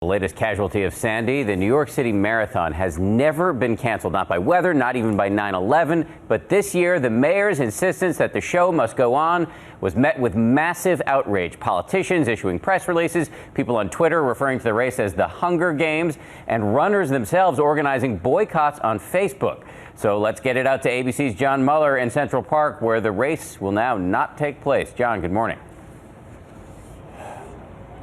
The latest casualty of Sandy, the New York City Marathon has never been canceled, not by weather, not even by 9/11. But this year, the mayor's insistence that the show must go on was met with massive outrage. Politicians issuing press releases, people on Twitter referring to the race as the Hunger Games, and runners themselves organizing boycotts on Facebook. So let's get it out to ABC's John Muller in Central Park, where the race will now not take place. John, good morning.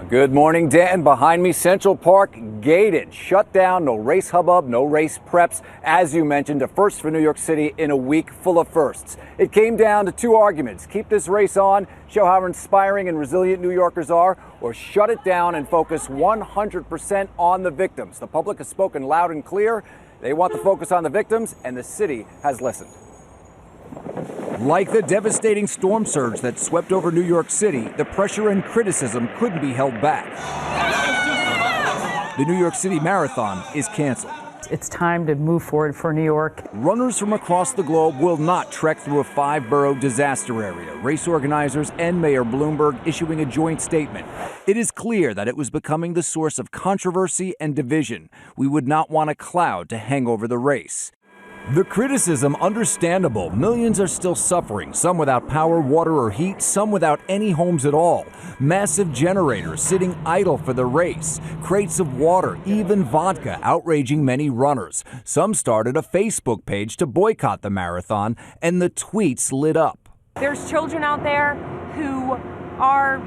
Good morning, Dan. Behind me, Central Park gated, shut down, no race hubbub, no race preps. As you mentioned, a first for New York City in a week full of firsts. It came down to two arguments: keep this race on, show how inspiring and resilient New Yorkers are, or shut it down and focus 100% on the victims. The public has spoken loud and clear. They want the focus on the victims, and the city has listened. Like the devastating storm surge that swept over New York City, the pressure and criticism couldn't be held back. The New York City Marathon is canceled. It's time to move forward for New York. Runners from across the globe will not trek through a 5-borough disaster area. Race organizers and Mayor Bloomberg issuing a joint statement. It is clear that it was becoming the source of controversy and division. We would not want a cloud to hang over the race. The criticism understandable. Millions are still suffering, some without power, water, or heat, some without any homes at all. Massive generators sitting idle for the race. Crates of water, even vodka, outraging many runners. Some started a Facebook page to boycott the marathon, and the tweets lit up. There's children out there who are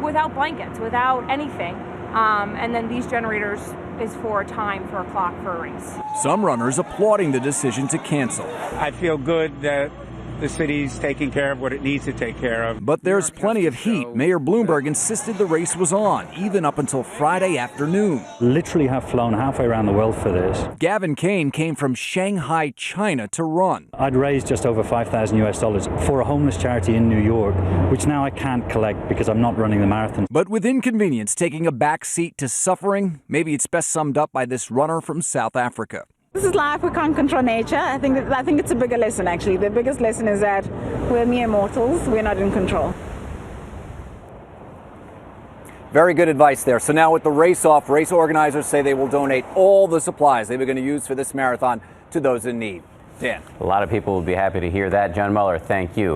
without blankets, without anything. And then these generators is for a time, for a clock, for a race. Some runners applauding the decision to cancel. I feel good that the city's taking care of what it needs to take care of. But there's plenty of heat. Mayor Bloomberg insisted the race was on, even up until Friday afternoon. Literally have flown halfway around the world for this. Gavin Kane came from Shanghai, China to run. I'd raised just over $5,000 for a homeless charity in New York, which now I can't collect because I'm not running the marathon. But with inconvenience taking a back seat to suffering, maybe it's best summed up by this runner from South Africa. This is life. We can't control nature. I think it's a bigger lesson, actually. The biggest lesson is that we're mere mortals. We're not in control. Very good advice there. So now with the race off, race organizers say they will donate all the supplies they were going to use for this marathon to those in need. Dan. A lot of people will be happy to hear that. John Muller, thank you.